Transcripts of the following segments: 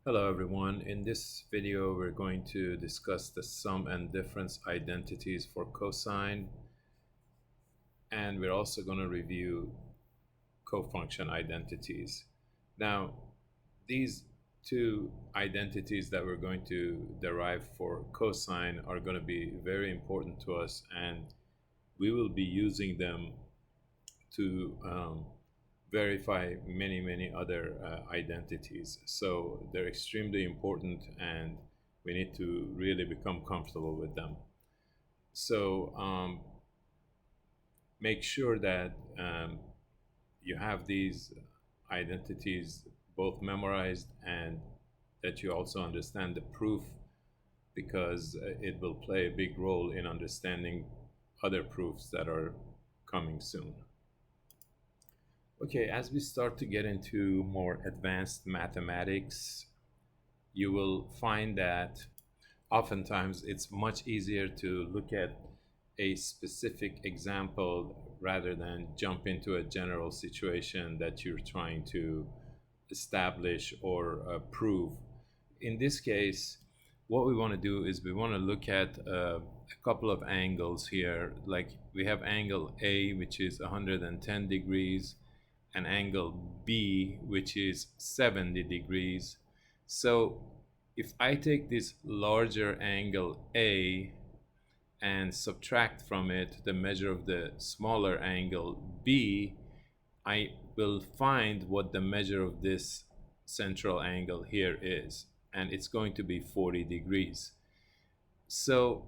Hello everyone. In this video we're going to discuss the sum and difference identities for cosine, and we're also going to review cofunction identities. Now these two identities that we're going to derive for cosine are going to be very important to us, and we will be using them to verify many other identities. So they're extremely important, and we need to really become comfortable with them. So make sure that you have these identities both memorized and that you also understand the proof, because it will play a big role in understanding other proofs that are coming soon. Okay, as we start to get into more advanced mathematics, you will find that oftentimes it's much easier to look at a specific example rather than jump into a general situation that you're trying to establish or prove. In this case, what we want to do is we want to look at a couple of angles here. Like we have angle A, which is 110 degrees, and angle B, which is 70 degrees. So if I take this larger angle A and subtract from it the measure of the smaller angle B, I will find what the measure of this central angle here is, and it's going to be 40 degrees. So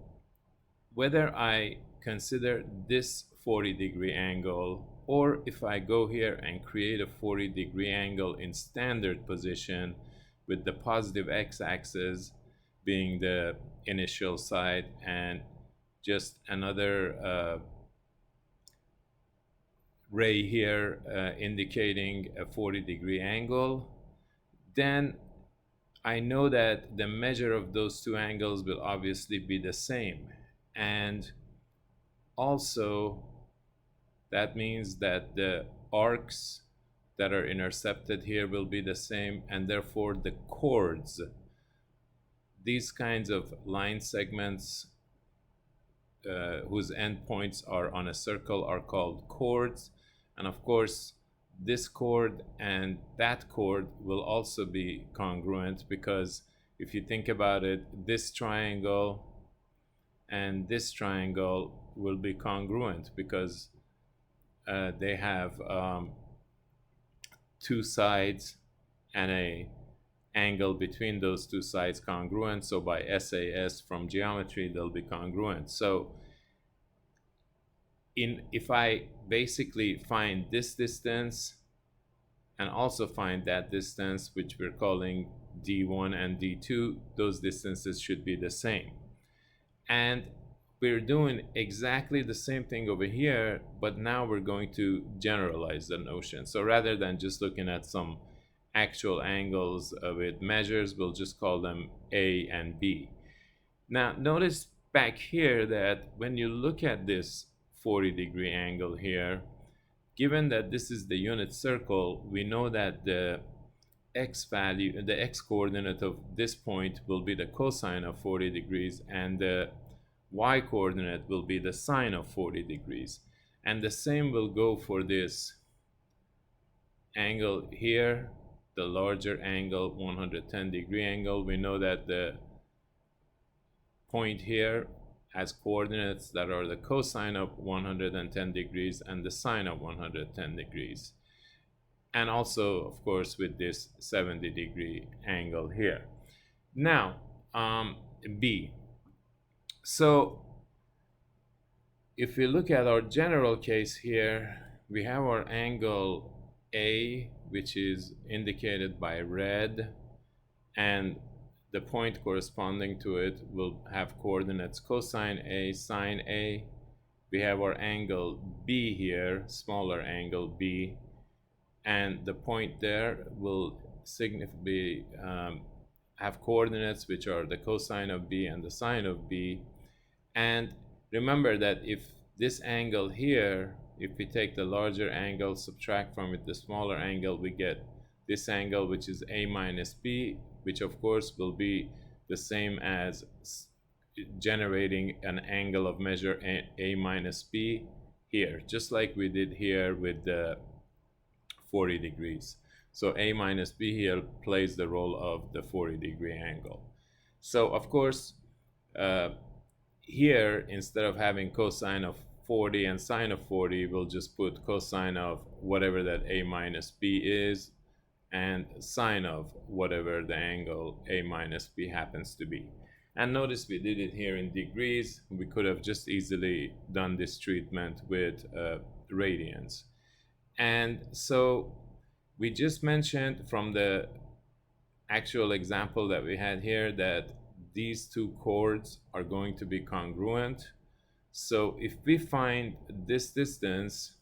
whether I consider this 40-degree angle, or if I go here and create a 40-degree angle in standard position with the positive x-axis being the initial side and just another ray here indicating a 40-degree angle, then I know that the measure of those two angles will obviously be the same. And also that means that the arcs that are intercepted here will be the same, and therefore the chords, these kinds of line segments whose endpoints are on a circle, are called chords. And of course this chord and that chord will also be congruent, because if you think about it, this triangle and this triangle will be congruent because they have two sides and a angle between those two sides congruent. So by SAS from geometry, they'll be congruent. So if I basically find this distance and also find that distance, which we're calling D1 and D2, those distances should be the same. And we're doing exactly the same thing over here, but now we're going to generalize the notion. So rather than just looking at some actual angles with measures, we'll just call them A and B. Now notice back here that when you look at this 40-degree angle here, given that this is the unit circle, we know that the x value, the x coordinate of this point will be the cosine of 40 degrees, and the y coordinate will be the sine of 40 degrees. And the same will go for this angle here, the larger angle, 110-degree angle. We know that the point here has coordinates that are the cosine of 110 degrees and the sine of 110 degrees. And also, of course, with this 70-degree angle here. Now, B. So if we look at our general case here, we have our angle A, which is indicated by red, and the point corresponding to it will have coordinates cosine A, sine A. We have our angle B here, smaller angle B, and the point there will significantly have coordinates which are the cosine of B and the sine of B. And remember that if this angle here, if we take the larger angle, subtract from it the smaller angle, we get this angle, which is a minus b, which of course will be the same as generating an angle of measure a minus b here, just like we did here with the 40 degrees. So a minus b here plays the role of the 40-degree angle. So of course, here, instead of having cosine of 40 and sine of 40, we'll just put cosine of whatever that a minus b is and sine of whatever the angle a minus b happens to be. And notice we did it here in degrees. We could have just easily done this treatment with radians. And so we just mentioned from the actual example that we had here that these two chords are going to be congruent. So if we find this distance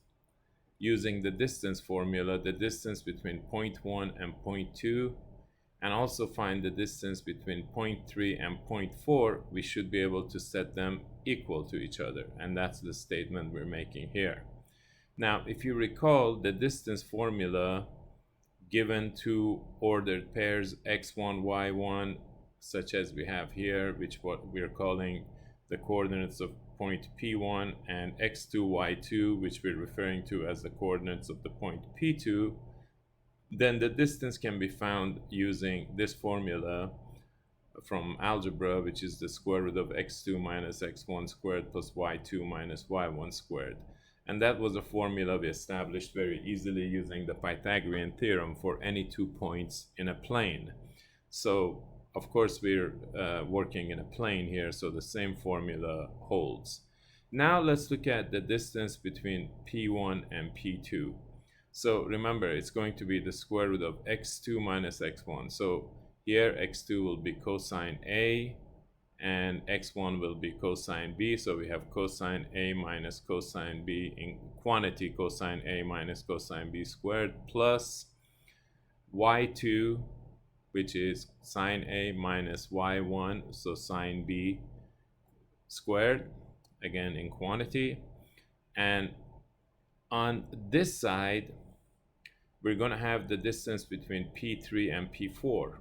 using the distance formula, the distance between point 1 and point 2, and also find the distance between point 3 and point 4, we should be able to set them equal to each other. And that's the statement we're making here. Now, if you recall, the distance formula given two ordered pairs x1, y1, such as we have here, which what we're calling the coordinates of point P1, and x2, y2, which we're referring to as the coordinates of the point P2, then the distance can be found using this formula from algebra, which is the square root of x2 minus x1 squared plus y2 minus y1 squared. And that was a formula we established very easily using the Pythagorean theorem for any 2 points in a plane. So of course we're working in a plane here, so the same formula holds. Now let's look at the distance between P1 and P2. So remember, it's going to be the square root of x2 minus x1. So here x2 will be cosine A and x1 will be cosine B. So we have cosine A minus cosine B in quantity cosine A minus cosine B squared plus y2, which is sine A minus y1, so sine B squared, again in quantity. And on this side, we're going to have the distance between P3 and P4.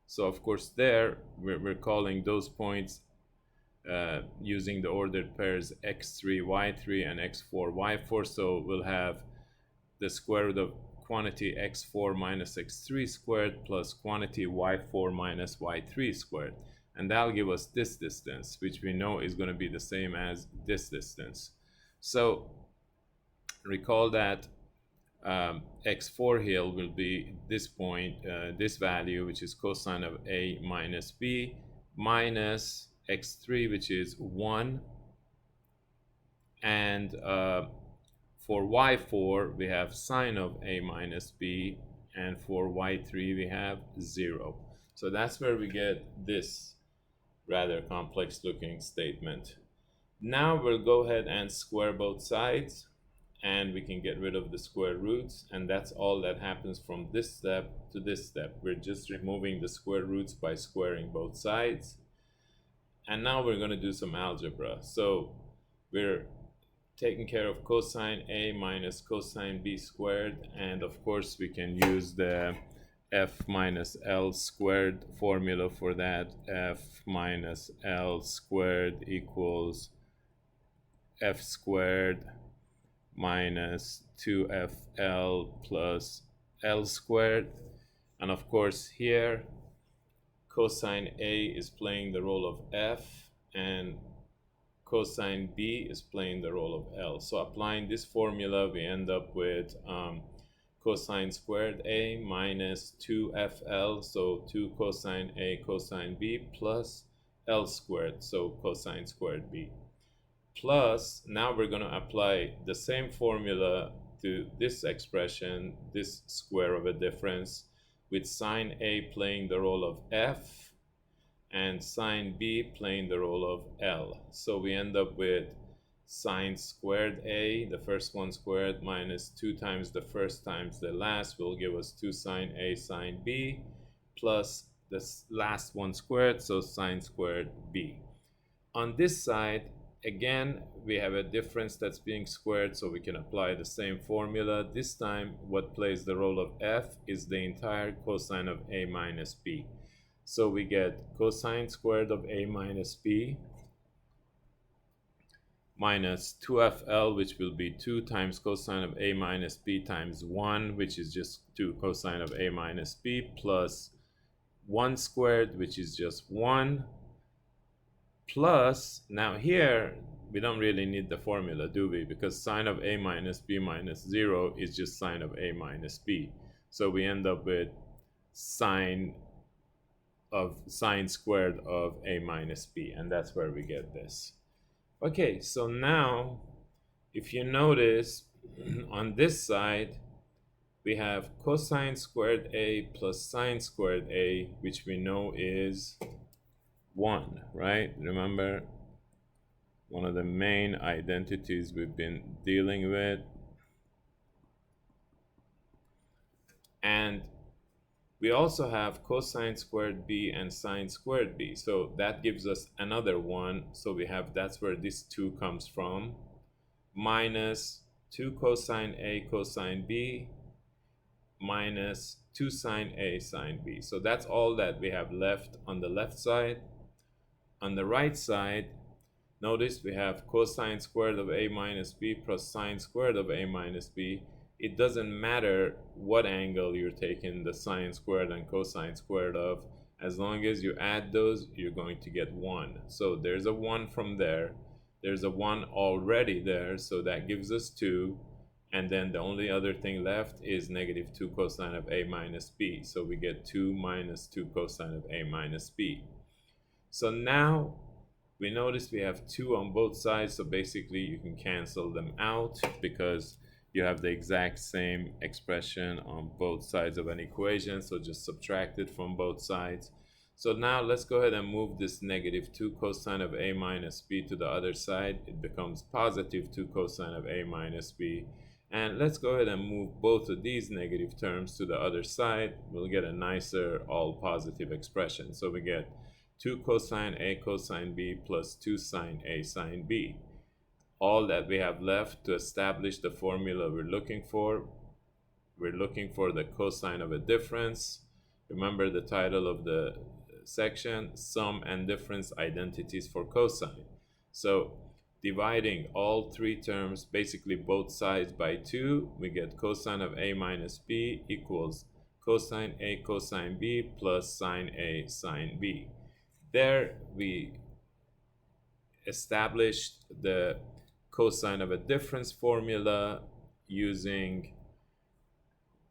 So of course there, we're calling those points using the ordered pairs x3, y3 and x4, y4. So we'll have the square root of quantity x4 minus x3 squared plus quantity y4 minus y3 squared. And that'll give us this distance, which we know is going to be the same as this distance. So recall that x4 here will be this point, this value, which is cosine of A minus B, minus x3, which is 1. And for y4, we have sine of A minus B, and for y3, we have 0. So that's where we get this rather complex looking statement. Now we'll go ahead and square both sides, and we can get rid of the square roots, and that's all that happens from this step to this step. We're just removing the square roots by squaring both sides. And now we're going to do some algebra. So we're taking care of cosine A minus cosine B squared, and of course we can use the f minus L squared formula for that. F minus L squared equals f squared minus 2fl plus L squared. And of course here cosine A is playing the role of f and cosine B is playing the role of L. So applying this formula, we end up with cosine squared A minus 2fl, so 2 cosine A cosine B, plus L squared, so cosine squared B. Plus, now we're going to apply the same formula to this expression, this square of a difference, with sine A playing the role of f and sine B playing the role of L. So we end up with sine squared A, the first one squared, minus 2 times the first times the last will give us 2 sine A sine B, plus the last one squared, so sine squared B. On this side, again, we have a difference that's being squared, so we can apply the same formula. This time, what plays the role of f is the entire cosine of a minus b. So we get cosine squared of a minus b minus 2fl, which will be 2 times cosine of a minus b times 1, which is just 2 cosine of a minus b, plus 1 squared, which is just 1, plus, now here, we don't really need the formula, do we? Because sine of a minus b minus 0 is just sine of a minus b. So we end up with sine squared of a minus b, and that's where we get this. Okay, so now, if you notice, on this side, we have cosine squared a plus sine squared a, which we know is 1, right? Remember, one of the main identities we've been dealing with. And we also have cosine squared b and sine squared b. So that gives us another 1. So we have, that's where this 2 comes from, minus 2 cosine a cosine b minus 2 sine a sine b. So that's all that we have left on the left side. On the right side, notice we have cosine squared of a minus b plus sine squared of a minus b. It doesn't matter what angle you're taking the sine squared and cosine squared of. As long as you add those, you're going to get 1. So there's a 1 from there. There's a 1 already there, so that gives us 2. And then the only other thing left is negative 2 cosine of a minus b. So we get 2 minus 2 cosine of a minus b. So now we notice we have 2 on both sides, so basically you can cancel them out because you have the exact same expression on both sides of an equation, so just subtract it from both sides. So now let's go ahead and move this negative 2 cosine of a minus b to the other side. It becomes positive 2 cosine of a minus b. And let's go ahead and move both of these negative terms to the other side. We'll get a nicer all positive expression. So we get 2 cosine a cosine b plus 2 sine a sine b. All that we have left to establish the formula we're looking for the cosine of a difference. Remember the title of the section, Sum and Difference Identities for Cosine. So dividing all 3 terms, basically both sides, by 2, we get cosine of a minus b equals cosine a cosine b plus sine a sine b. There we established the cosine of a difference formula using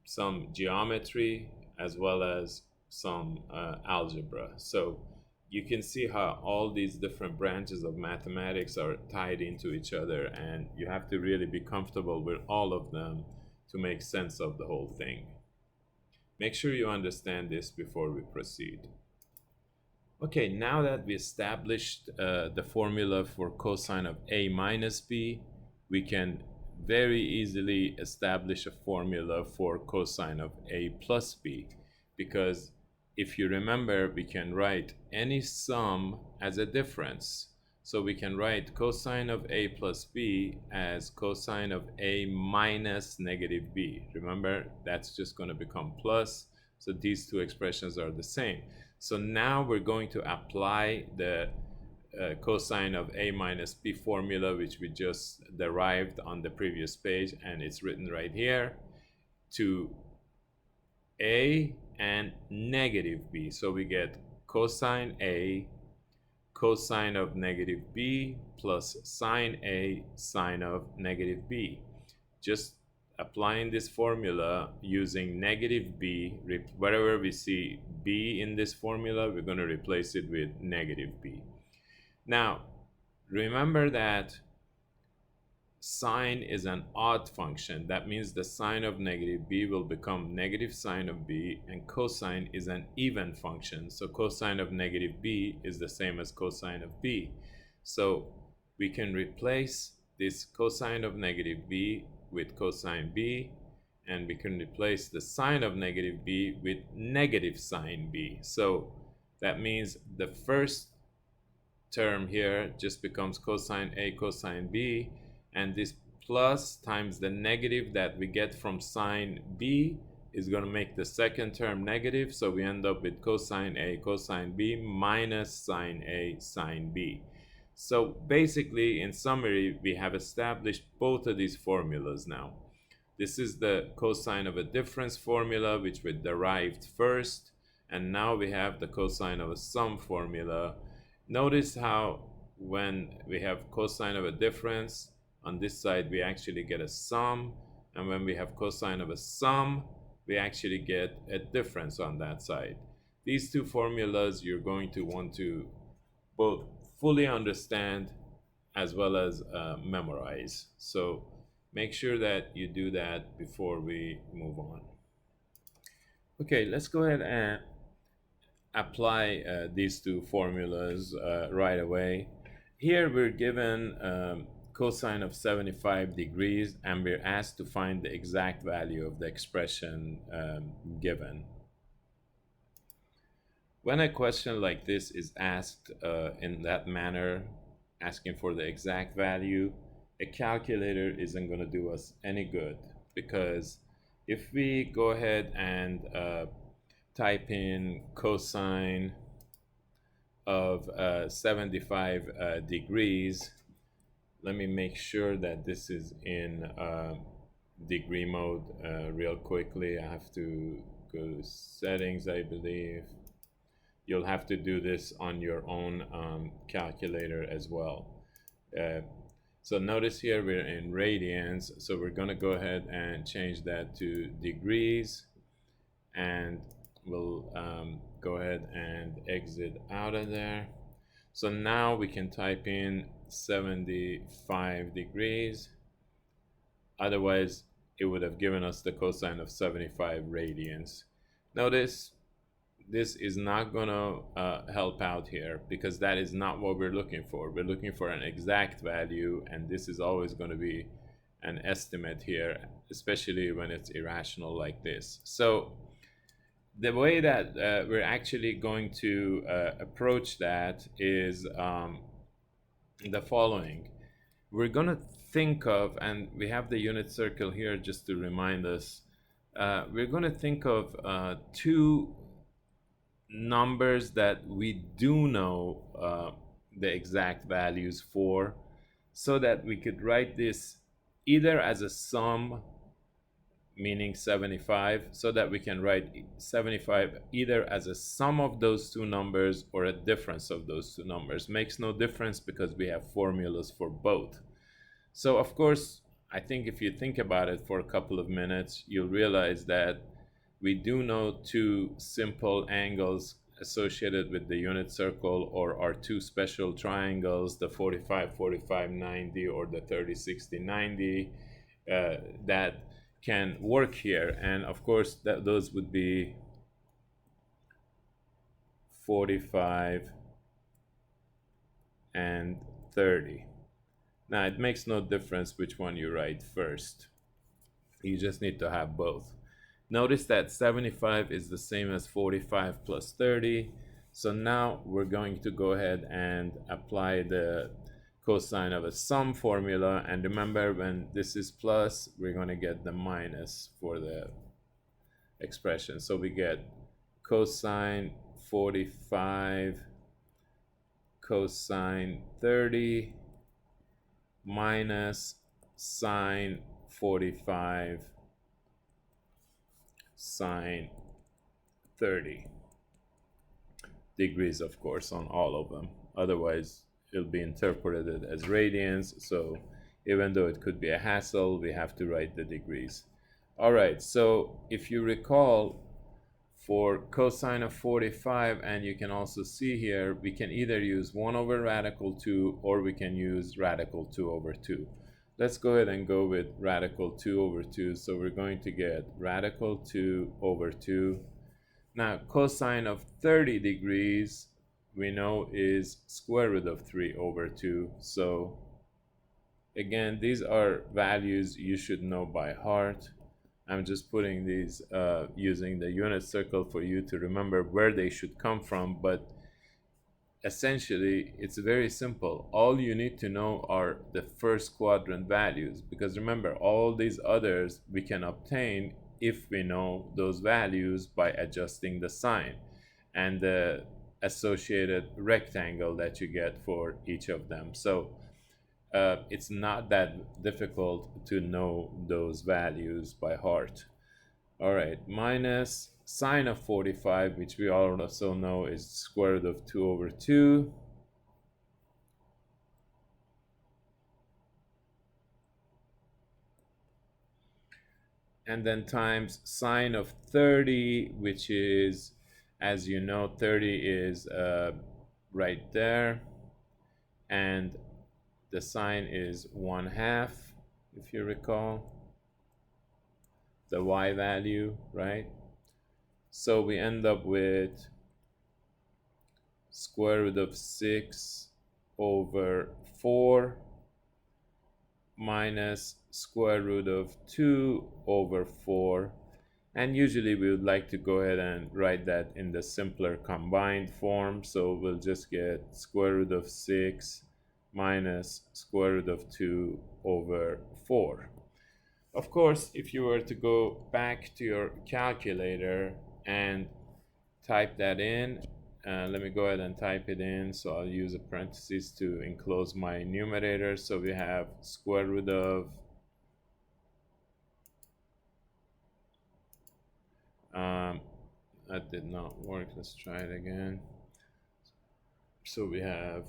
some geometry as well as some algebra. So you can see how all these different branches of mathematics are tied into each other, and you have to really be comfortable with all of them to make sense of the whole thing. Make sure you understand this before we proceed. Okay, now that we established the formula for cosine of a minus b, we can very easily establish a formula for cosine of a plus b, because if you remember, we can write any sum as a difference. So we can write cosine of a plus b as cosine of a minus negative b. Remember, that's just going to become plus. So these two expressions are the same. So now we're going to apply the cosine of a minus b formula, which we just derived on the previous page, and it's written right here, to a and negative b. So we get cosine a cosine of negative b plus sine a sine of negative b. Just applying this formula using negative b, wherever we see b in this formula, we're going to replace it with negative b. Now, remember that sine is an odd function. That means the sine of negative b will become negative sine of b, and cosine is an even function. So cosine of negative b is the same as cosine of b. So we can replace this cosine of negative b with cosine b, and we can replace the sine of negative b with negative sine b. So that means the first term here just becomes cosine A cosine B, and this plus times the negative that we get from sine B is going to make the second term negative, so we end up with cosine A cosine B minus sine A sine B. So basically, in summary, we have established both of these formulas now. This is the cosine of a difference formula, which we derived first, and now we have the cosine of a sum formula. Notice how when we have cosine of a difference, on this side we actually get a sum, and when we have cosine of a sum, we actually get a difference on that side. These two formulas you're going to want to both fully understand as well as memorize. So make sure that you do that before we move on. Okay, let's go ahead and apply these two formulas right away. Here we're given cosine of 75 degrees, and we're asked to find the exact value of the expression given. When a question like this is asked in that manner, asking for the exact value, a calculator isn't going to do us any good, because if we go ahead and type in cosine of 75 degrees, let me make sure that this is in degree mode real quickly. I have to go to settings, I believe. You'll have to do this on your own calculator as well. So notice here we're in radians, so we're going to go ahead and change that to degrees, and we'll go ahead and exit out of there. So now we can type in 75 degrees. Otherwise, it would have given us the cosine of 75 radians. Notice this is not going to help out here, because that is not what we're looking for. We're looking for an exact value, and this is always going to be an estimate here, especially when it's irrational like this. So the way that we're actually going to approach that is the following. We're going to think of, and we have the unit circle here just to remind us, we're going to think of two numbers that we do know the exact values for, so that we could write this either as a sum, meaning 75, so that we can write 75 either as a sum of those two numbers or a difference of those two numbers. Makes no difference because we have formulas for both. So of course, I think if you think about it for a couple of minutes, you'll realize that we do know two simple angles associated with the unit circle, or our two special triangles, the 45, 45, 90, or the 30, 60, 90, that can work here. And of course, those would be 45 and 30. Now, it makes no difference which one you write first. You just need to have both. Notice that 75 is the same as 45 plus 30. So now we're going to go ahead and apply the cosine of a sum formula. And remember, when this is plus, we're going to get the minus for the expression. So we get cosine 45 cosine 30 minus sine 45 sine 30 degrees, of course, on all of them. Otherwise, it'll be interpreted as radians. So even though it could be a hassle, we have to write the degrees. All right, so if you recall, for cosine of 45, and you can also see here, we can either use 1 over radical 2, or we can use radical 2 over 2. Let's go ahead and go with radical 2 over 2. So we're going to get radical 2 over 2. Now, cosine of 30 degrees, we know, is square root of 3 over 2. So again, these are values you should know by heart. I'm just putting these using the unit circle for you to remember where they should come from. But essentially it's very simple. All you need to know are the first quadrant values, because remember, all these others we can obtain if we know those values by adjusting the sign and the associated rectangle that you get for each of them. So it's not that difficult to know those values by heart. All right, minus sine of 45, which we also know is square root of 2 over 2. And then times sine of 30, which is, as you know, 30 is right there. And the sine is 1/2, if you recall, the y value, right? So we end up with square root of 6 over 4 minus square root of 2 over 4. And usually we would like to go ahead and write that in the simpler combined form. So we'll just get square root of 6 minus square root of 2 over 4. Of course, if you were to go back to your calculator and type that in, let me go ahead and type it in. So I'll use a parenthesis to enclose my numerator. So we have square root of that did not work. Let's try it again. So we have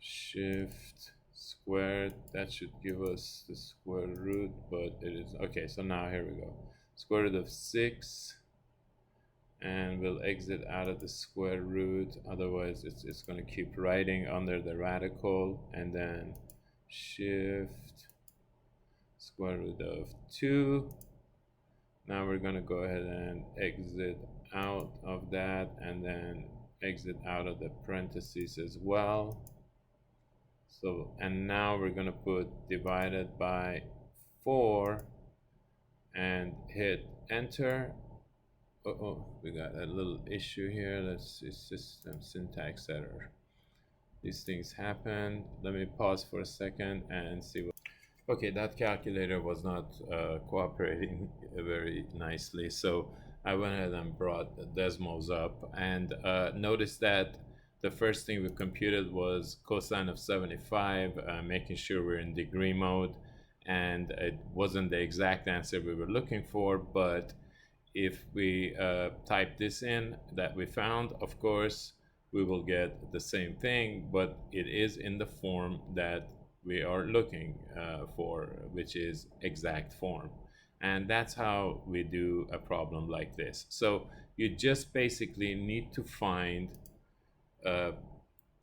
shift squared. That should give us the square root, but it is okay. So now here we go. Square root of 6. And we'll exit out of the square root, otherwise it's going to keep writing under the radical, and then shift square root of 2. Now we're going to go ahead and exit out of that, and then exit out of the parentheses as well. So, and now we're going to put divided by 4 and hit enter. We got a little issue here. Let's see, system syntax error. These things happen. Let me pause for a second and see what. Okay, that calculator was not cooperating very nicely, so I went ahead and brought the Desmos up, and notice that the first thing we computed was cosine of 75, making sure we're in degree mode, and it wasn't the exact answer we were looking for, but if we type this in that we found, of course, we will get the same thing, but it is in the form that we are looking for, which is exact form. And that's how we do a problem like this. So you just basically need to find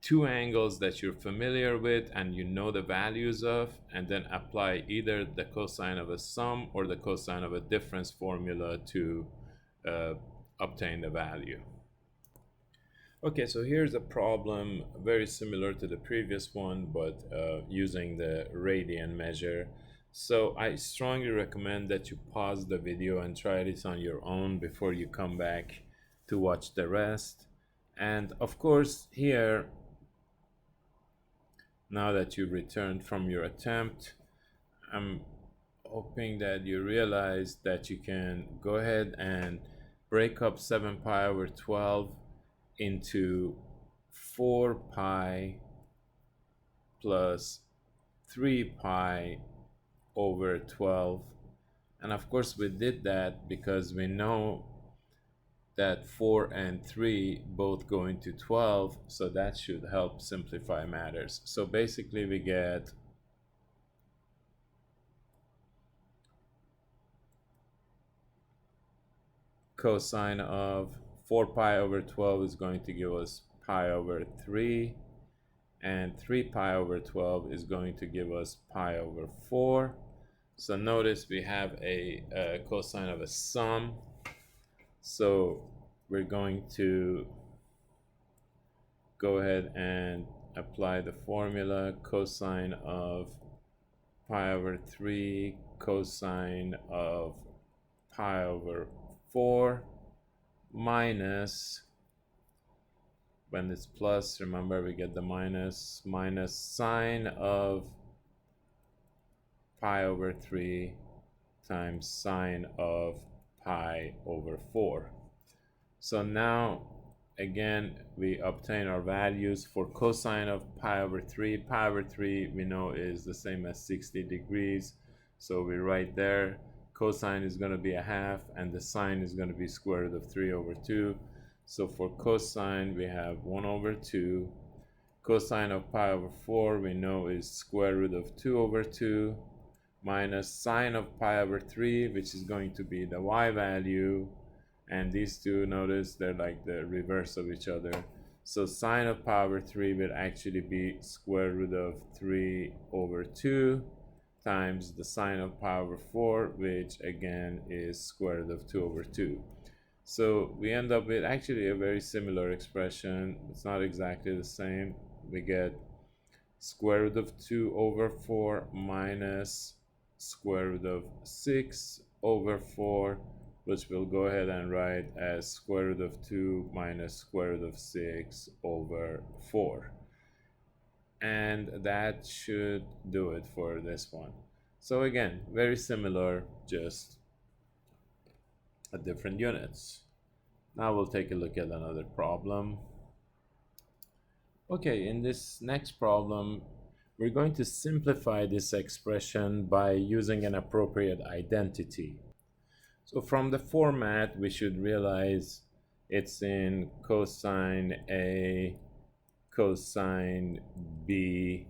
two angles that you're familiar with and you know the values of, and then apply either the cosine of a sum or the cosine of a difference formula to obtain the value. Okay, so here's a problem very similar to the previous one, but using the radian measure. So I strongly recommend that you pause the video and try this on your own before you come back to watch the rest. And of course, here, now that you've returned from your attempt, I'm hoping that you realize that you can go ahead and break up 7 pi over 12 into 4 pi plus 3 pi over 12. And of course we did that because we know that 4 and 3 both go into 12, so that should help simplify matters. So basically we get cosine of 4 pi over 12 is going to give us pi over 3, and 3 pi over 12 is going to give us pi over 4. So notice we have a cosine of a sum. So we're going to go ahead and apply the formula cosine of pi over 3 cosine of pi over 4 minus, When it's plus, remember we get the minus sine of pi over 3 times sine of pi over 4. So now again we obtain our values for cosine of pi over 3. Pi over 3 we know is the same as 60 degrees, so we write there cosine is going to be a half and the sine is going to be square root of 3 over 2. So for cosine we have 1 over 2. Cosine of pi over 4 we know is square root of 2 over 2 minus sine of pi over 3, which is going to be the y value, and these two, notice they're like the reverse of each other. So sine of pi over 3 will actually be square root of 3 over 2 times the sine of pi over 4, which again is square root of 2 over 2. So we end up with actually a very similar expression. It's not exactly the same. We get square root of 2 over 4 minus square root of 6 over 4, which we'll go ahead and write as square root of 2 minus square root of 6 over 4. And that should do it for this one. So again, very similar, just at different units. Now we'll take a look at another problem. Okay, in this next problem, we're going to simplify this expression by using an appropriate identity. So from the format, we should realize it's in cosine A, cosine B,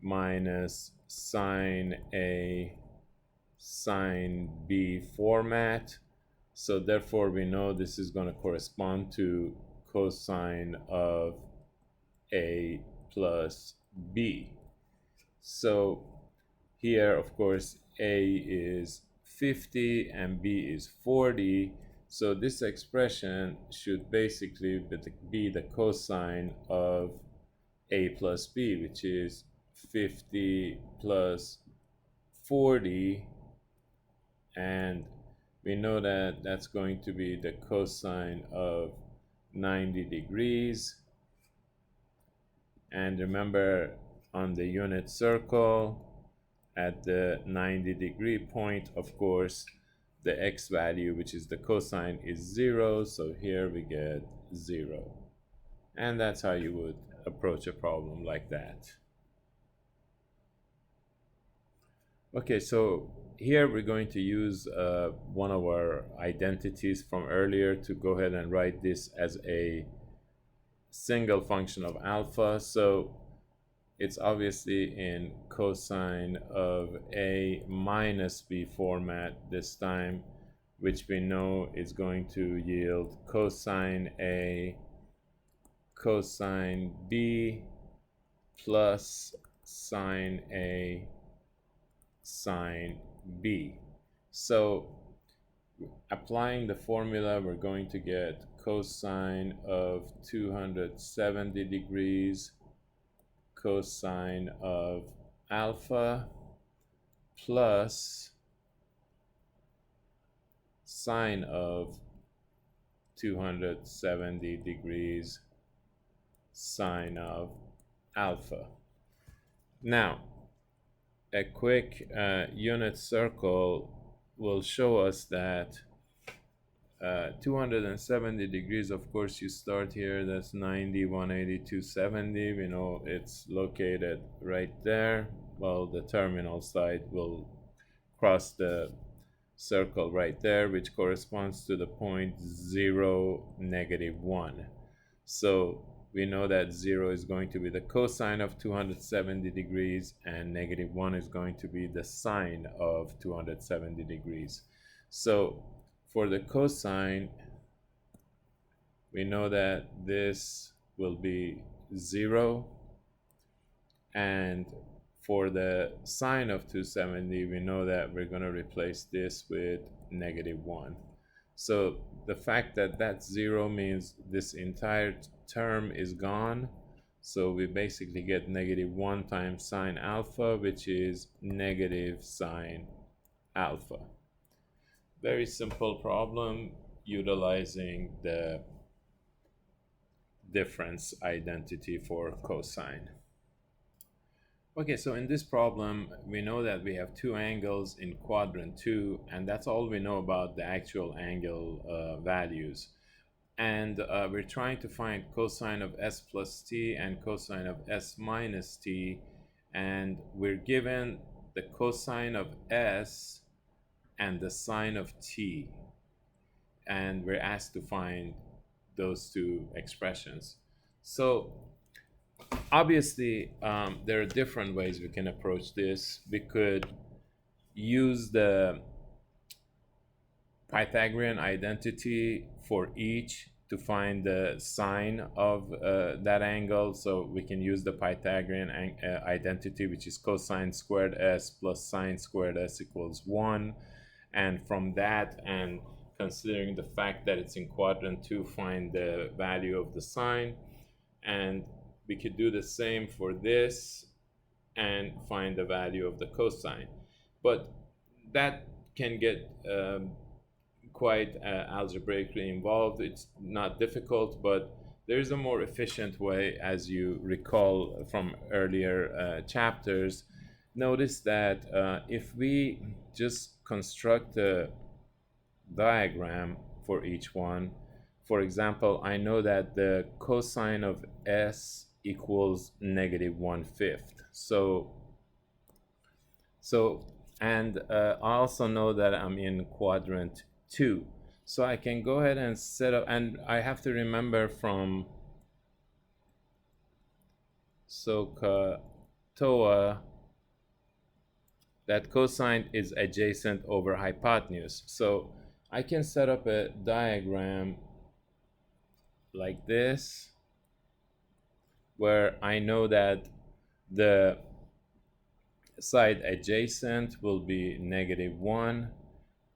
minus sine A, sine B format. So therefore, we know this is going to correspond to cosine of A plus B. So here, of course, A is 50 and B is 40. So this expression should basically be the cosine of A plus B, which is 50 plus 40. And we know that that's going to be the cosine of 90 degrees. And remember, on the unit circle, at the 90-degree point, of course, the x value, which is the cosine, is 0. So here we get 0. And that's how you would approach a problem like that. Okay, so here we're going to use one of our identities from earlier to go ahead and write this as a single function of alpha. So it's obviously in cosine of A minus B format this time, which we know is going to yield cosine A, cosine B, plus sine A, sine B. So applying the formula, we're going to get cosine of 270 degrees cosine of alpha plus sine of 270 degrees sine of alpha. Now, a quick unit circle will show us that 270 degrees, of course, you start here, that's 90, 180, 270. We know it's located right there. Well, the terminal side will cross the circle right there, which corresponds to the point 0, -1. So we know that 0 is going to be the cosine of 270 degrees and -1 is going to be the sine of 270 degrees. So for the cosine, we know that this will be 0, and for the sine of 270, we know that we're going to replace this with -1. So the fact that that's 0 means this entire term is gone. So we basically get -1 times sine alpha, which is negative sine alpha. Very simple problem utilizing difference identity for cosine. Okay, so in this problem, we know that we have two angles in quadrant 2, and that's all we know about the actual angle values. And we're trying to find cosine of s plus t and cosine of s minus t, and we're given the cosine of s and the sine of t, and we're asked to find those two expressions. So obviously, there are different ways we can approach this. We could use the Pythagorean identity for each to find the sine of that angle. So we can use the Pythagorean identity, which is cosine squared s plus sine squared s equals 1. And from that, and considering the fact that it's in quadrant 2, find the value of the sine. And we could do the same for this and find the value of the cosine. But that can get quite algebraically involved. It's not difficult, but there's a more efficient way, as you recall from earlier chapters. Notice that if we just construct a diagram for each one, for example, I know that the cosine of s equals -1/5. And I also know that I'm in quadrant 2. So I can go ahead and set up, and I have to remember from SOHCAHTOA that cosine is adjacent over hypotenuse. So I can set up a diagram like this, where I know that the side adjacent will be -1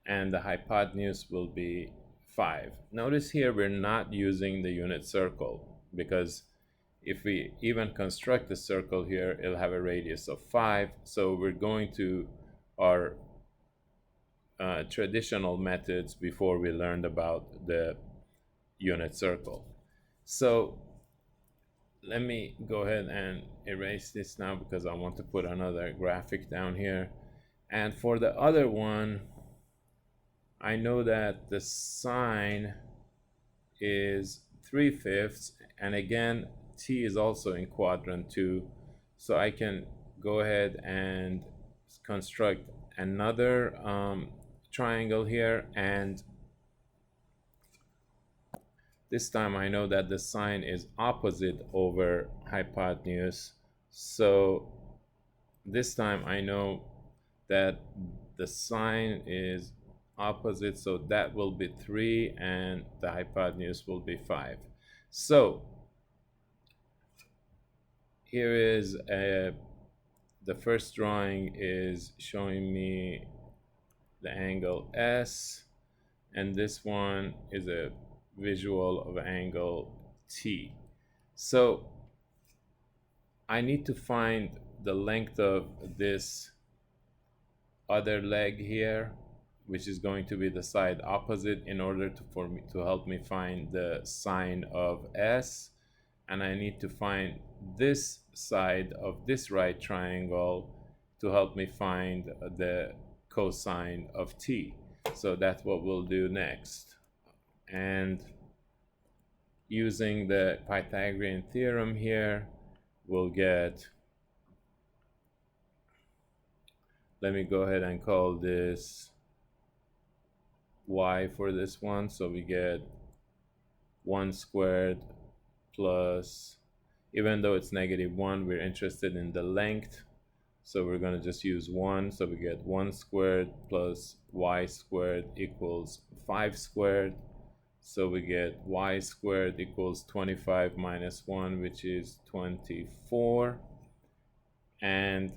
and the hypotenuse will be 5. Notice here we're not using the unit circle, because if we even construct a circle here, it'll have a radius of 5. So we're going to our traditional methods before we learned about the unit circle. So let me go ahead and erase this now, because I want to put another graphic down here. And for the other one, I know that the sine is 3/5, and again t is also in quadrant 2, so I can go ahead and construct another triangle here, and this time I know that the sine is opposite over hypotenuse, so this time I know that the sine is opposite, so that will be 3 and the hypotenuse will be 5. So here is the first drawing is showing me the angle S, and this one is a visual of angle T. So I need to find the length of this other leg here, which is going to be the side opposite, in order to help me find the sine of S. And I need to find this side of this right triangle to help me find the cosine of T. So that's what we'll do next. And using the Pythagorean theorem here, we'll get, let me go ahead and call this y for this one. So we get 1 squared plus, even though it's -1, we're interested in the length, so we're going to just use 1. So we get 1 squared plus y squared equals 5 squared. So we get y squared equals 25 minus 1, which is 24. And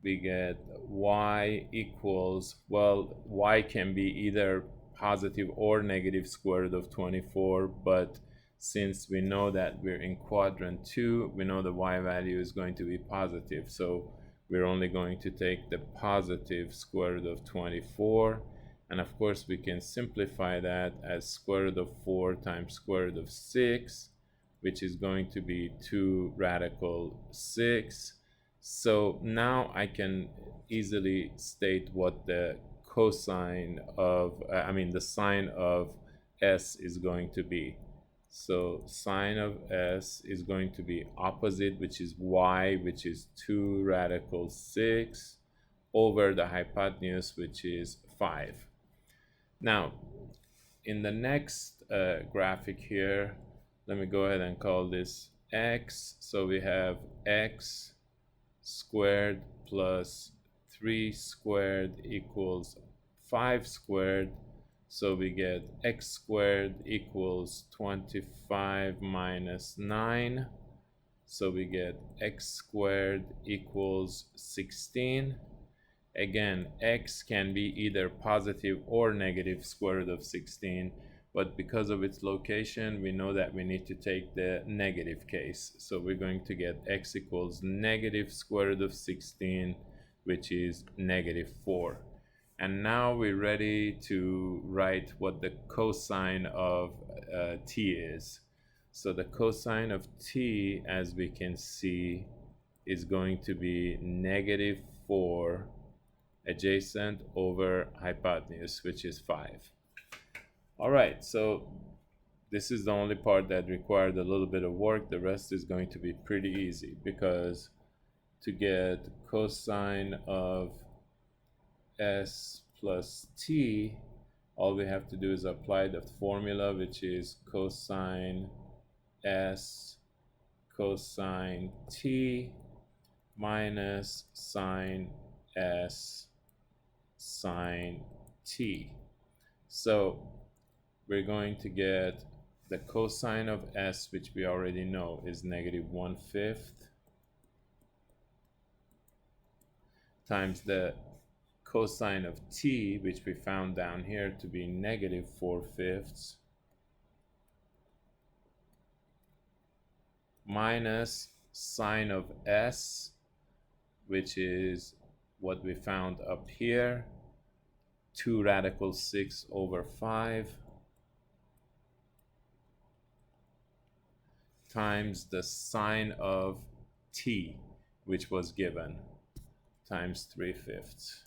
we get y equals, well, y can be either positive or negative square root of 24, but since we know that we're in quadrant 2, we know the y value is going to be positive, so we're only going to take the positive square root of 24. And of course we can simplify that as square root of 4 times square root of 6, which is going to be 2 radical 6. So now I can easily state what the cosine of, the sine of s is going to be. So sine of s is going to be opposite, which is y, which is 2 radical 6, over the hypotenuse, which is 5. Now, in the next graphic here, let me go ahead and call this x. So we have x squared plus 3 squared equals 5 squared. So we get x squared equals 25 minus 9. So we get x squared equals 16. Again, x can be either positive or negative square root of 16, but because of its location, we know that we need to take the negative case. So we're going to get x equals negative square root of 16, which is negative 4. And now we're ready to write what the cosine of t is. So the cosine of t, as we can see, is going to be negative 4 adjacent over hypotenuse, which is 5. All right, so this is the only part that required a little bit of work. The rest is going to be pretty easy, because to get cosine of s plus t, all we have to do is apply the formula, which is cosine s cosine t minus sine s sine t. So we're going to get the cosine of s, which we already know is negative 1/5, times the cosine of t, which we found down here to be negative 4/5, minus sine of s, which is what we found up here, 2 radical 6 over 5, times the sine of t, which was given, times 3/5.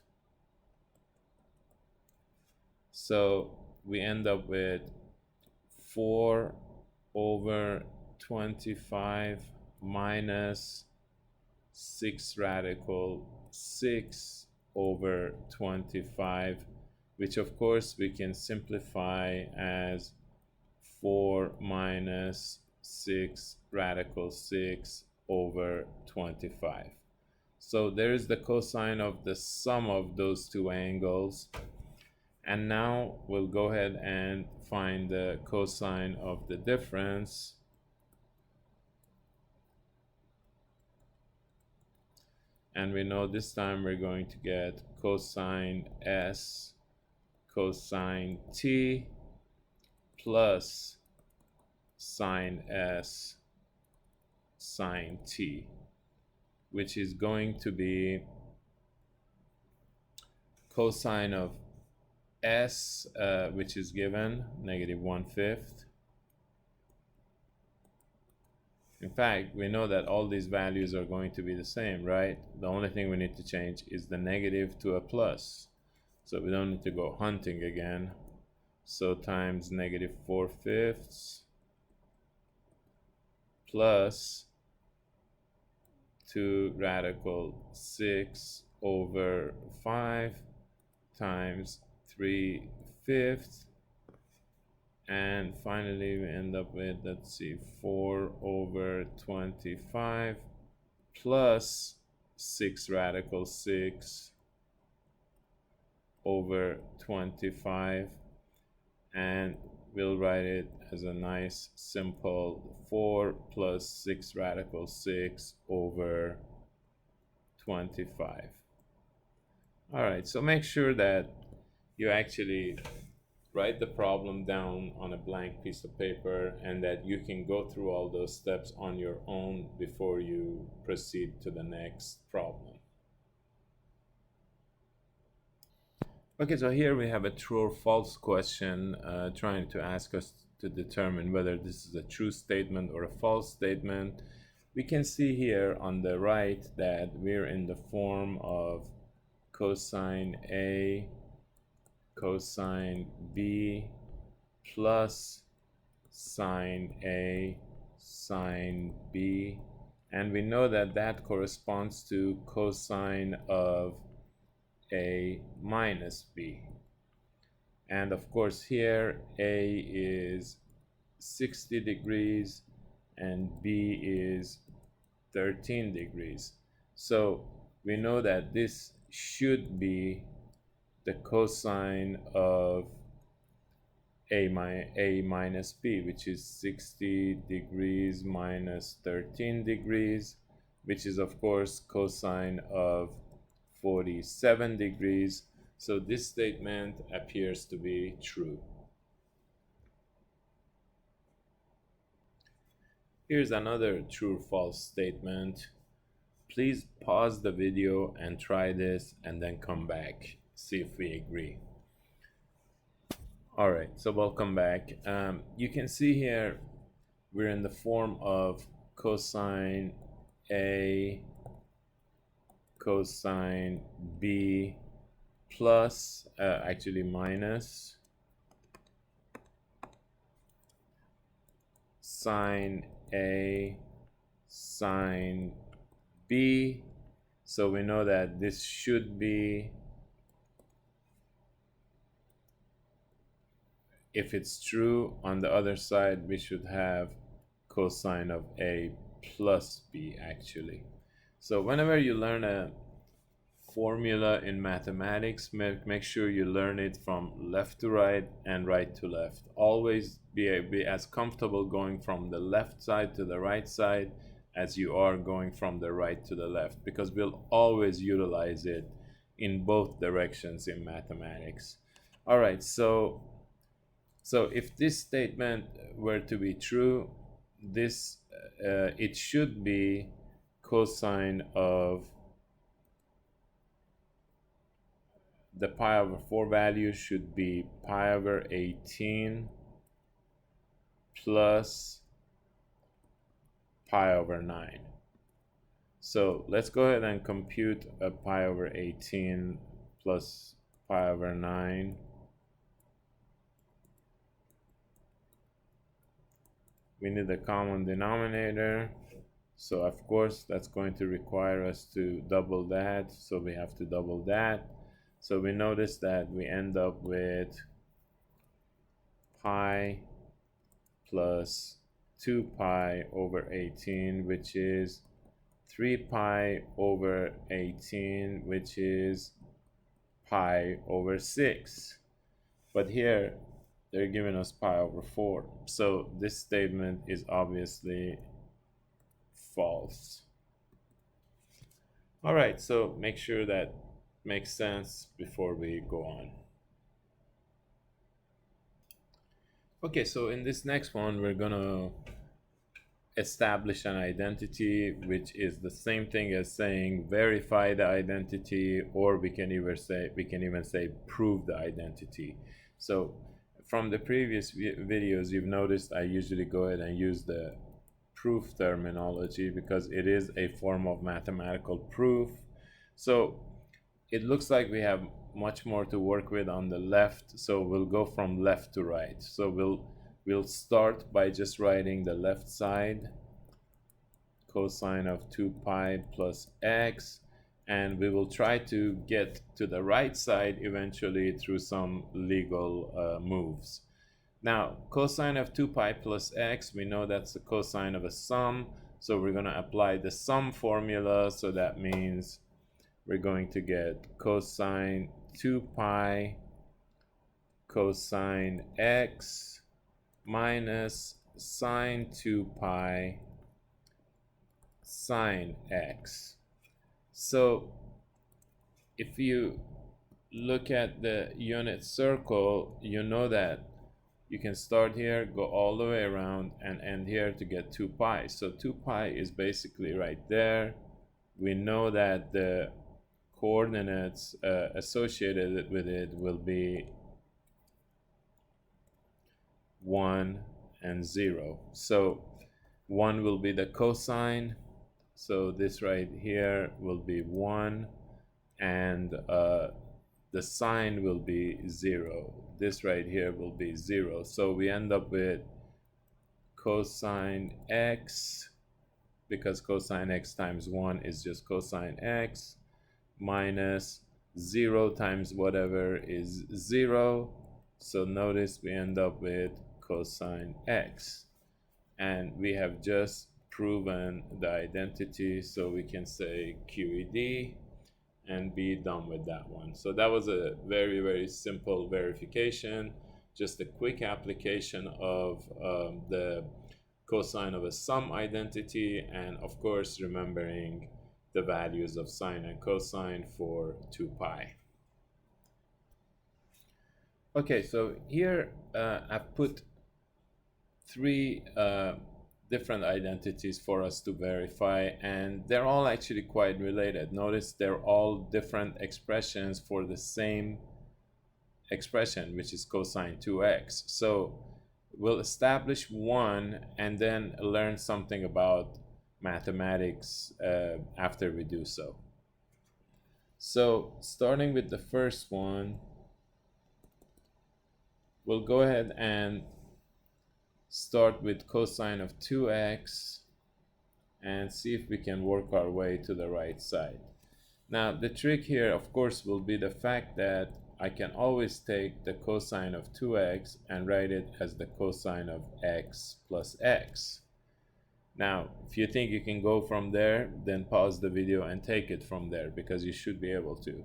So we end up with 4 over 25 minus 6 radical 6 over 25, which of course we can simplify as 4 minus 6 radical 6 over 25. So there is the cosine of the sum of those two angles. And now we'll go ahead and find the cosine of the difference. And we know this time we're going to get cosine s cosine t plus sine s sine t, which is going to be cosine of s, which is given, negative 1/5. In fact, we know that all these values are going to be the same, right? The only thing we need to change is the negative to a plus. So we don't need to go hunting again. So times negative 4/5 plus 2 radical 6 over 5 times 3/5, and finally we end up with, let's see, 4 over 25 plus 6 radical 6 over 25, and we'll write it as a nice simple 4 plus 6 radical 6 over 25. All right, so make sure that you actually write the problem down on a blank piece of paper, and that you can go through all those steps on your own before you proceed to the next problem. Okay, so here we have a true or false question trying to ask us to determine whether this is a true statement or a false statement. We can see here on the right that we're in the form of cosine A cosine B plus sine A sine B, and we know that that corresponds to cosine of A minus B. And of course here A is 60 degrees and B is 13 degrees. So we know that this should be the cosine of A minus B, which is 60 degrees minus 13 degrees, which is of course cosine of 47 degrees. So this statement appears to be true. Here's another true-false statement. Please pause the video and try this and then come back, see if we agree. All right, so welcome back. You can see here we're in the form of cosine A cosine B plus, actually minus sine A sine B. So we know that this should be, if it's true, on the other side we should have cosine of A plus B actually. So whenever you learn a formula in mathematics, make sure you learn it from left to right and right to left. Always be as comfortable going from the left side to the right side as you are going from the right to the left, because we'll always utilize it in both directions in mathematics. All right, so if this statement were to be true, this it should be cosine of the pi over 4 value should be pi over 18 plus pi over 9. So let's go ahead and compute a pi over 18 plus pi over 9. We need a common denominator, so of course that's going to require us to double that, so we have to double that. So we notice that we end up with pi plus 2 pi over 18, which is 3 pi over 18, which is pi over 6. But here they're giving us pi over 4. So this statement is obviously false. All right, so make sure that makes sense before we go on. Okay, so in this next one, we're gonna establish an identity, which is the same thing as saying verify the identity, or we can even say prove the identity. So from the previous videos, you've noticed I usually go ahead and use the proof terminology because it is a form of mathematical proof. So it looks like we have much more to work with on the left, so we'll go from left to right. So we'll start by just writing the left side, cosine of 2 pi plus x, and we will try to get to the right side eventually through some legal moves. Now, cosine of 2 pi plus x, we know that's the cosine of a sum, so we're going to apply the sum formula. So that means we're going to get cosine 2 pi cosine x minus sine 2 pi sine x. So if you look at the unit circle, you know that you can start here, go all the way around, and end here to get 2 pi. So 2 pi is basically right there. We know that the coordinates associated with it will be 1, and 0. So 1 will be the cosine, so this right here will be 1, and the sine will be 0. This right here will be 0. So we end up with cosine x, because cosine x times 1 is just cosine x, minus 0 times whatever is 0. So notice we end up with cosine x. And we have just proven the identity, so we can say QED and be done with that one. So that was a very, very simple verification, just a quick application of the cosine of a sum identity, and of course remembering the values of sine and cosine for 2 pi. Okay, so here I've put 3 different identities for us to verify, and they're all actually quite related. Notice they're all different expressions for the same expression, which is cosine 2x. So we'll establish one and then learn something about mathematics after we do so. So starting with the first one, we'll go ahead and start with cosine of 2x and see if we can work our way to the right side. Now the trick here, of course, will be the fact that I can always take the cosine of 2x and write it as the cosine of x plus x. Now if you think you can go from there, then pause the video and take it from there, because you should be able to.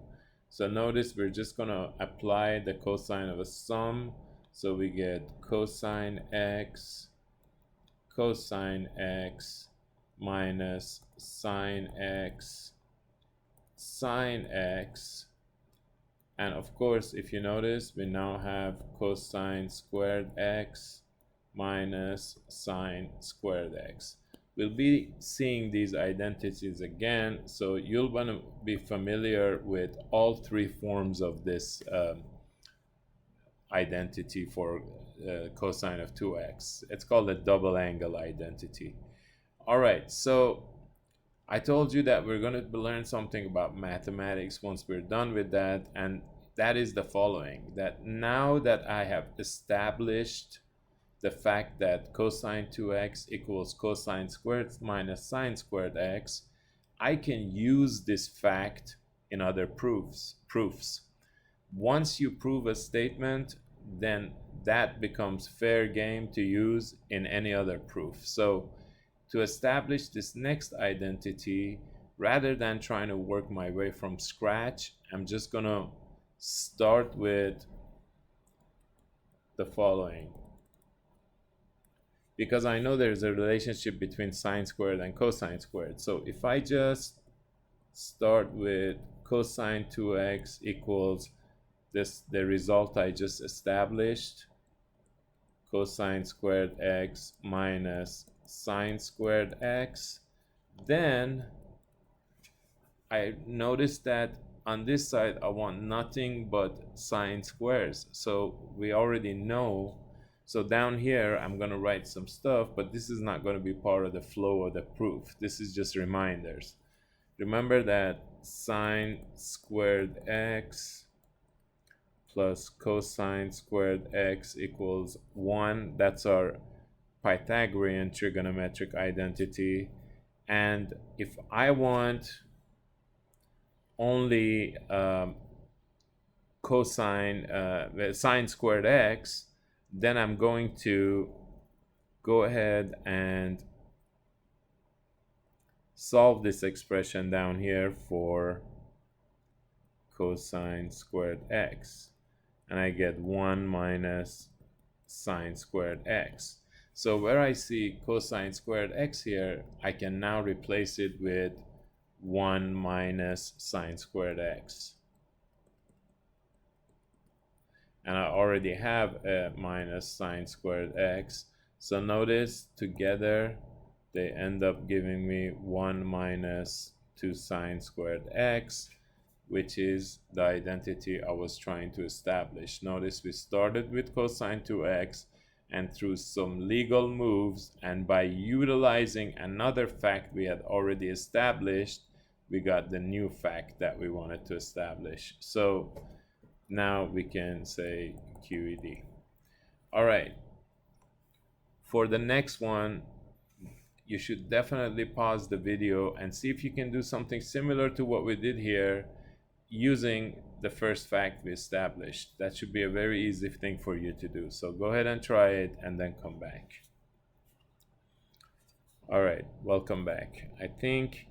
So notice we're just going to apply the cosine of a sum. So we get cosine x minus sine x sine x. And of course, if you notice, we now have cosine squared x minus sine squared x. We'll be seeing these identities again, so you'll want to be familiar with all 3 forms of this identity for cosine of 2x. It's called a double angle identity. All right, so I told you that we're going to learn something about mathematics once we're done with that, and that is the following: that now that I have established the fact that cosine 2x equals cosine squared minus sine squared x, I can use this fact in other proofs. Once you prove a statement, then that becomes fair game to use in any other proof. So to establish this next identity, rather than trying to work my way from scratch, I'm just going to start with the following. Because I know there's a relationship between sine squared and cosine squared. So if I just start with cosine 2x equals the result I just established, cosine squared x minus sine squared x, then I notice that on this side I want nothing but sine squares. So we already know. So down here I'm going to write some stuff, but this is not going to be part of the flow of the proof. This is just reminders. Remember that sine squared x plus cosine squared x equals 1. That's our Pythagorean trigonometric identity. And if I want only sine squared x, then I'm going to go ahead and solve this expression down here for cosine squared x, and I get 1 minus sine squared x. So where I see cosine squared x here, I can now replace it with 1 minus sine squared x. And I already have a minus sine squared x. So notice together they end up giving me 1 minus 2 sine squared x, which is the identity I was trying to establish. Notice we started with cosine 2x and through some legal moves and by utilizing another fact we had already established, we got the new fact that we wanted to establish. So now we can say QED. All right, for the next one, you should definitely pause the video and see if you can do something similar to what we did here using the first fact we established. That should be a very easy thing for you to do. So go ahead and try it and then come back. All right, welcome back. I think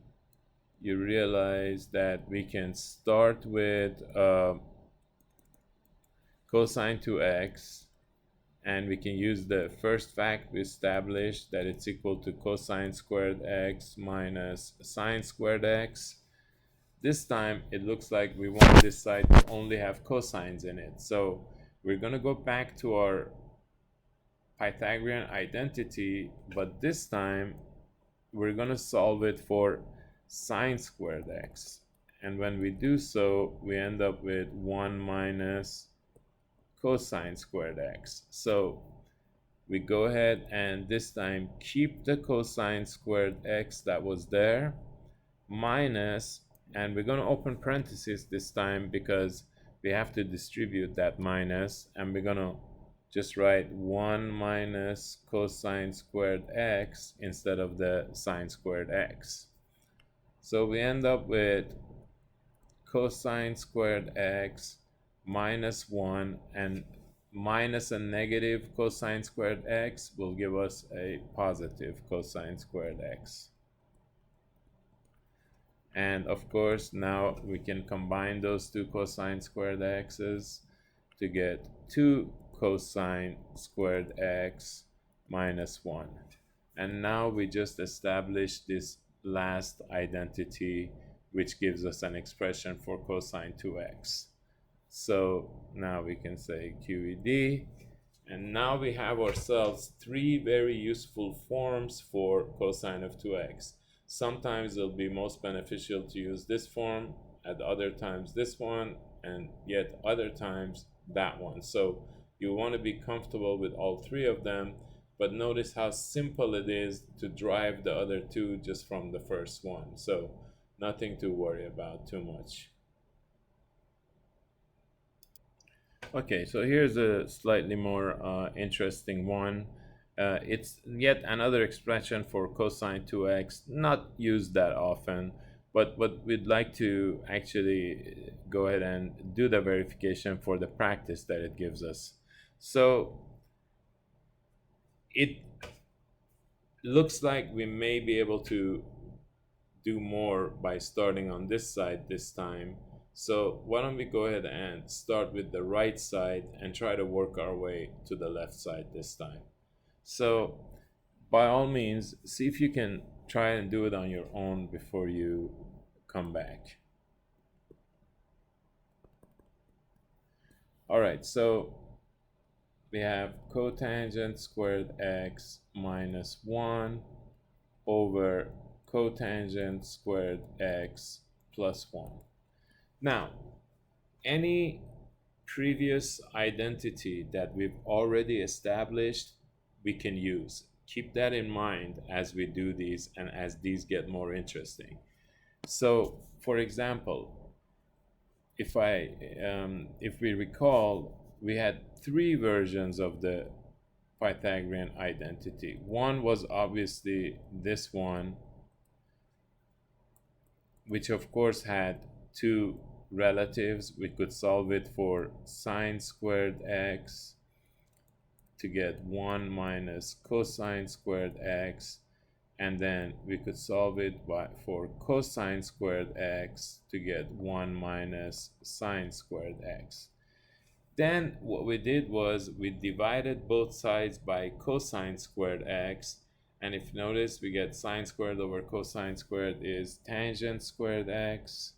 you realize that we can start with cosine 2x, and we can use the first fact we established, that it's equal to cosine squared x minus sine squared x. This time it looks like we want this side to only have cosines in it. So we're going to go back to our Pythagorean identity, but this time we're going to solve it for sine squared x. And when we do so, we end up with 1 minus cosine squared x. So we go ahead and this time keep the cosine squared x that was there, minus, and we're going to open parentheses this time because we have to distribute that minus, and we're going to just write 1 minus cosine squared x instead of the sine squared x. So we end up with cosine squared x minus 1, and minus a negative cosine squared x will give us a positive cosine squared x. And of course, now we can combine those two cosine squared x's to get 2 cosine squared x minus 1. And now we just established this last identity, which gives us an expression for cosine 2x. So now we can say QED, and now we have ourselves 3 very useful forms for cosine of 2x. Sometimes it'll be most beneficial to use this form, at other times this one, and yet other times that one. So you want to be comfortable with all 3 of them, but notice how simple it is to drive the other 2 just from the first one. So nothing to worry about too much. Okay, so here's a slightly more interesting one. It's yet another expression for cosine 2x, not used that often, but we'd like to actually go ahead and do the verification for the practice that it gives us. So it looks like we may be able to do more by starting on this side this time. So why don't we go ahead and start with the right side and try to work our way to the left side this time. So by all means, see if you can try and do it on your own before you come back. All right, so we have cotangent squared x minus 1 over cotangent squared x plus 1. Now, any previous identity that we've already established, we can use. Keep that in mind as we do these and as these get more interesting. So, for example, if we recall, we had 3 versions of the Pythagorean identity. One was obviously this one, which of course had 2 relatives. We could solve it for sine squared x to get 1 minus cosine squared x, and then we could solve it for cosine squared x to get 1 minus sine squared x. Then what we did was we divided both sides by cosine squared x, and if you notice, we get sine squared over cosine squared is tangent squared x,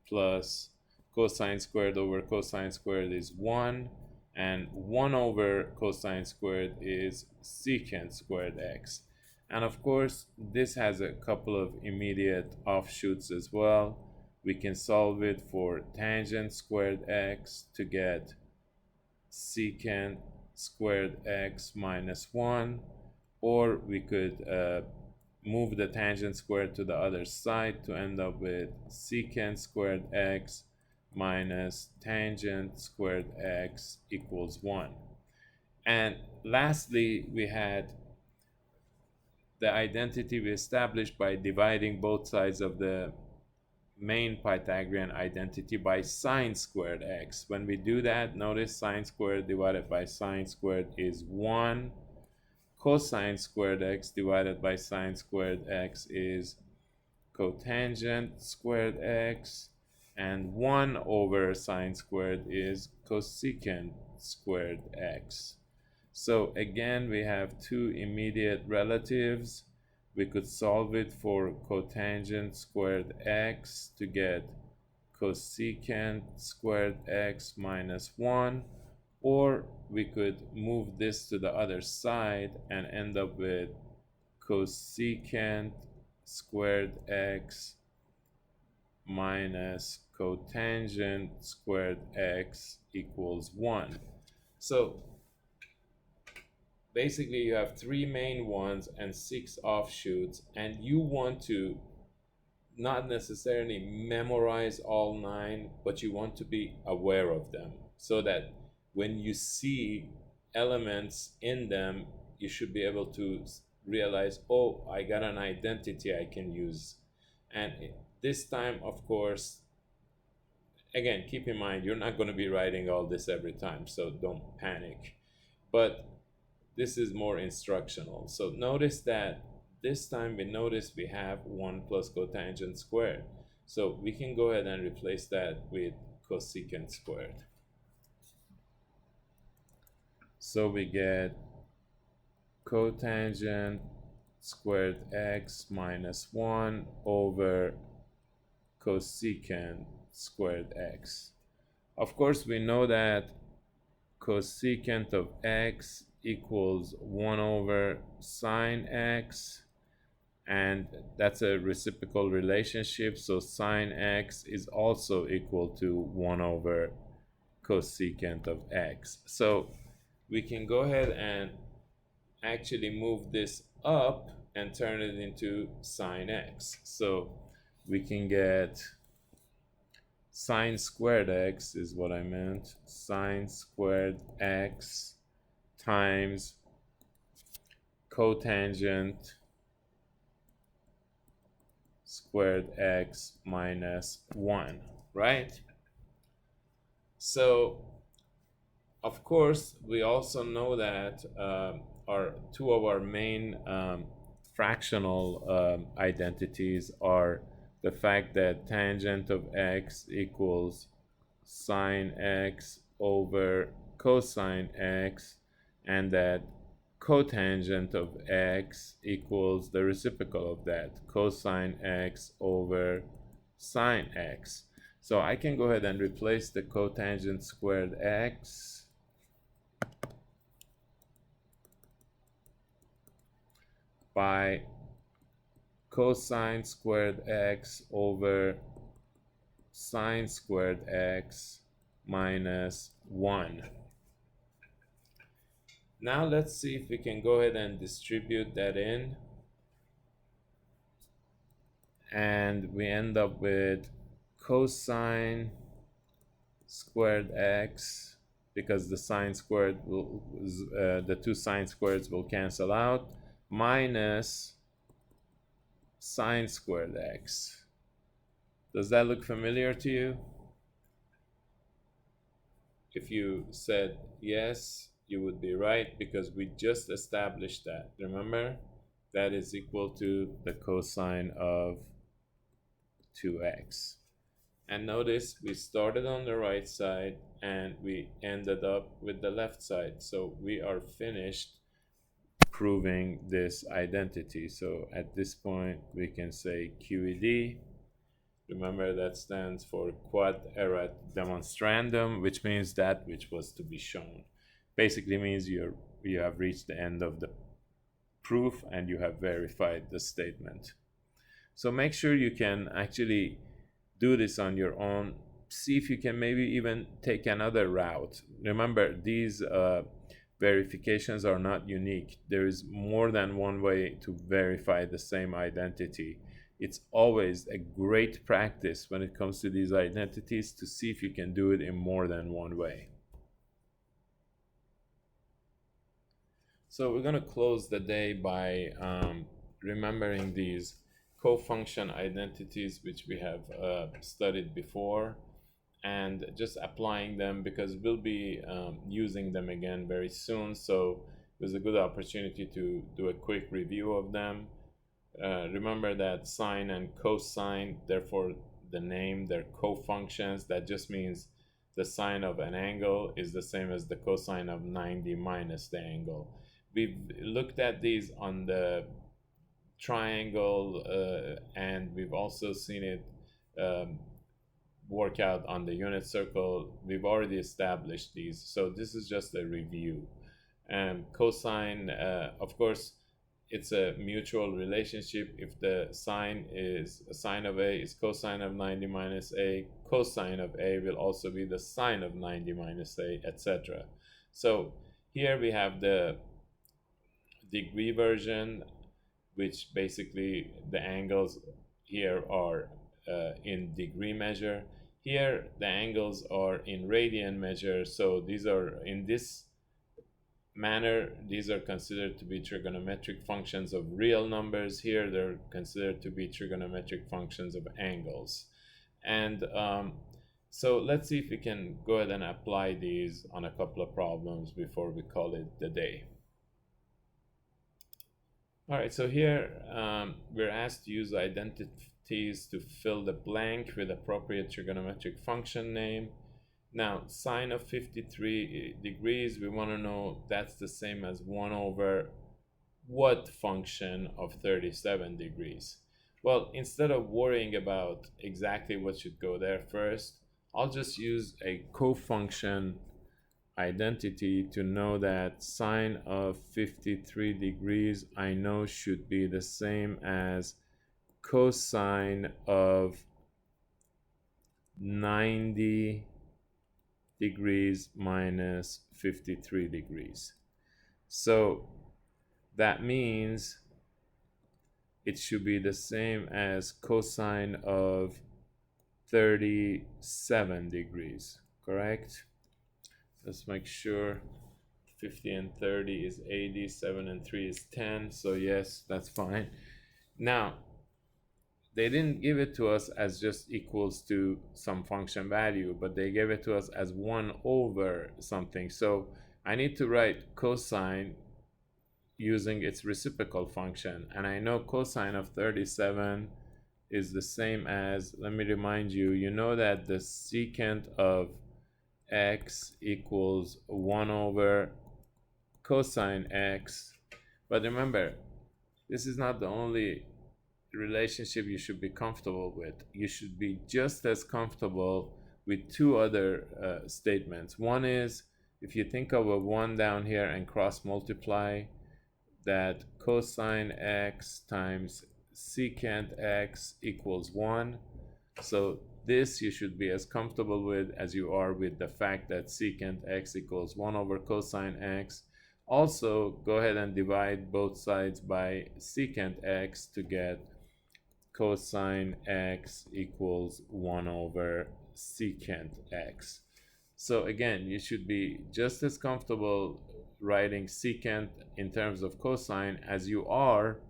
plus cosine squared over cosine squared is 1, and 1 over cosine squared is secant squared x. And of course, this has a couple of immediate offshoots as well. We can solve it for tangent squared x to get secant squared x minus 1, or we could move the tangent squared to the other side to end up with secant squared x minus tangent squared x equals 1. And lastly, we had the identity we established by dividing both sides of the main Pythagorean identity by sine squared x. When we do that, notice sine squared divided by sine squared is 1. Cosine squared x divided by sine squared x is cotangent squared x, and 1 over sine squared is cosecant squared x. So again, we have two immediate relatives. We could solve it for cotangent squared x to get cosecant squared x minus 1, or we could move this to the other side and end up with cosecant squared x minus cotangent squared x equals 1. So basically you have 3 main ones and 6 offshoots, and you want to not necessarily memorize all 9, but you want to be aware of them so that when you see elements in them, you should be able to realize, oh, I got an identity I can use. And this time, of course, again, keep in mind, you're not going to be writing all this every time, so don't panic. But this is more instructional. So notice that this time we have 1 plus cotangent squared. So we can go ahead and replace that with cosecant squared. So we get cotangent squared x minus 1 over cosecant squared x. Of course, we know that cosecant of x equals 1 over sine x, and that's a reciprocal relationship, so sine x is also equal to 1 over cosecant of x. So we can go ahead and actually move this up and turn it into sine x. So we can get sine squared x is what I meant, sine squared x times cotangent squared x minus 1, right? So of course we also know that our two of our main fractional identities are the fact that tangent of x equals sine x over cosine x, and that cotangent of x equals the reciprocal of that, cosine x over sine x. So I can go ahead and replace the cotangent squared x by cosine squared x over sine squared x minus 1. Now let's see if we can go ahead and distribute that in, and we end up with cosine squared x, because the sine squared will the two sine squareds will cancel out, minus sine squared x. Does that look familiar to you? If you said yes, you would be right, because we just established that. Remember, that is equal to the cosine of 2x. And notice we started on the right side and we ended up with the left side. So we are finished proving this identity. So at this point we can say QED. Remember, that stands for quod erat demonstrandum, which means that which was to be shown. Basically means you have reached the end of the proof and you have verified the statement. So make sure you can actually do this on your own. See if you can maybe even take another route. Remember, these verifications are not unique. There is more than one way to verify the same identity. It's always a great practice when it comes to these identities to see if you can do it in more than one way. So we're going to close the day by remembering these cofunction identities which we have studied before, and just applying them because we'll be using them again very soon. So it was a good opportunity to do a quick review of them. Remember that sine and cosine, therefore the name, they're cofunctions. That just means the sine of an angle is the same as the cosine of 90 minus the angle. We've looked at these on the triangle and we've also seen it work out on the unit circle. We've already established these, so this is just a review. And cosine, of course, it's a mutual relationship. If the sine of A is cosine of 90 minus A, cosine of A will also be the sine of 90 minus A, etc. So here we have the degree version, which basically the angles here are in degree measure. Here the angles are in radian measure, so these are, in this manner, these are considered to be trigonometric functions of real numbers. Here they're considered to be trigonometric functions of angles. And so let's see if we can go ahead and apply these on a couple of problems before we call it the day. All right, so here we're asked to use identities to fill the blank with appropriate trigonometric function name. Now, sine of 53 degrees, we want to know that's the same as 1 over what function of 37 degrees? Well, instead of worrying about exactly what should go there first, I'll just use a cofunction identity to know that sine of 53 degrees I know should be the same as cosine of 90 degrees minus 53 degrees. So that means it should be the same as cosine of 37 degrees, correct? Let's make sure. 50 and 30 is 80, 7 and 3 is 10, so yes, that's fine. Now, they didn't give it to us as just equals to some function value, but they gave it to us as 1 over something. So I need to write cosine using its reciprocal function. And I know cosine of 37 is the same as, let me remind you, you know that the secant of x equals 1 over cosine x. But remember, this is not the only relationship you should be comfortable with. You should be just as comfortable with two other statements. One is, if you think of a 1 down here and cross multiply, that cosine x times secant x equals 1. So this you should be as comfortable with as you are with the fact that secant x equals 1 over cosine x. Also, go ahead and divide both sides by secant x to get cosine x equals 1 over secant x. So again, you should be just as comfortable writing secant in terms of cosine as you are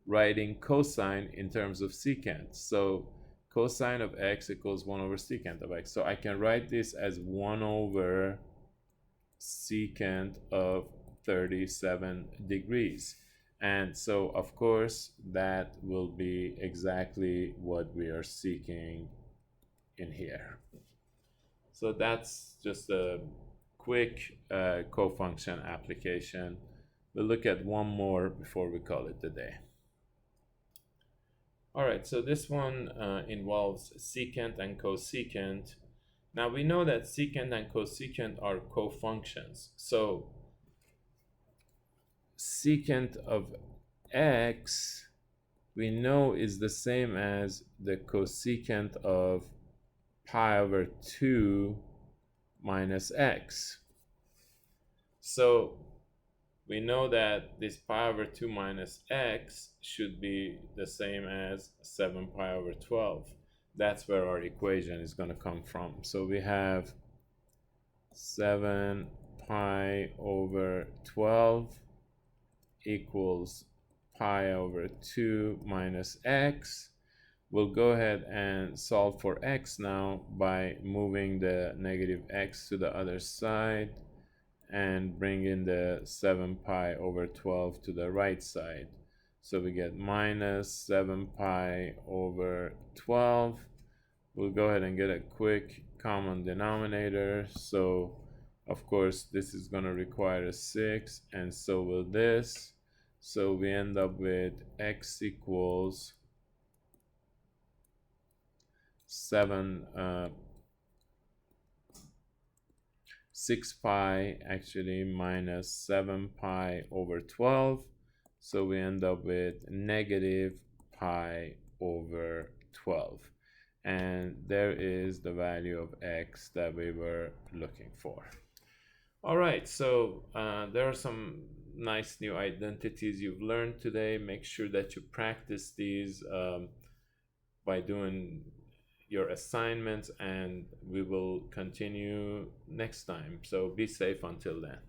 writing cosine in terms of secant. So cosine of x equals 1 over secant of x. So I can write this as 1 over secant of 37 degrees. And so, of course, that will be exactly what we are seeking in here. So that's just a quick cofunction application. We'll look at one more before we call it the day. All right, so this one involves secant and cosecant. Now we know that secant and cosecant are cofunctions. So secant of x we know is the same as the cosecant of pi over 2 minus x. So we know that this pi over 2 minus x should be the same as 7 pi over 12. That's where our equation is going to come from. So we have 7 pi over 12 equals pi over 2 minus x. We'll go ahead and solve for x now by moving the negative x to the other side and bringing the 7 pi over 12 to the right side. So we get minus 7 pi over 12. We'll go ahead and get a quick common denominator. So of course this is going to require a 6, and so will this. So we end up with x equals 6 pi actually minus 7 pi over 12. So we end up with negative pi over 12. And there is the value of x that we were looking for. All right, so there are some nice new identities you've learned today. Make sure that you practice these by doing your assignments, and we will continue next time. So be safe until then.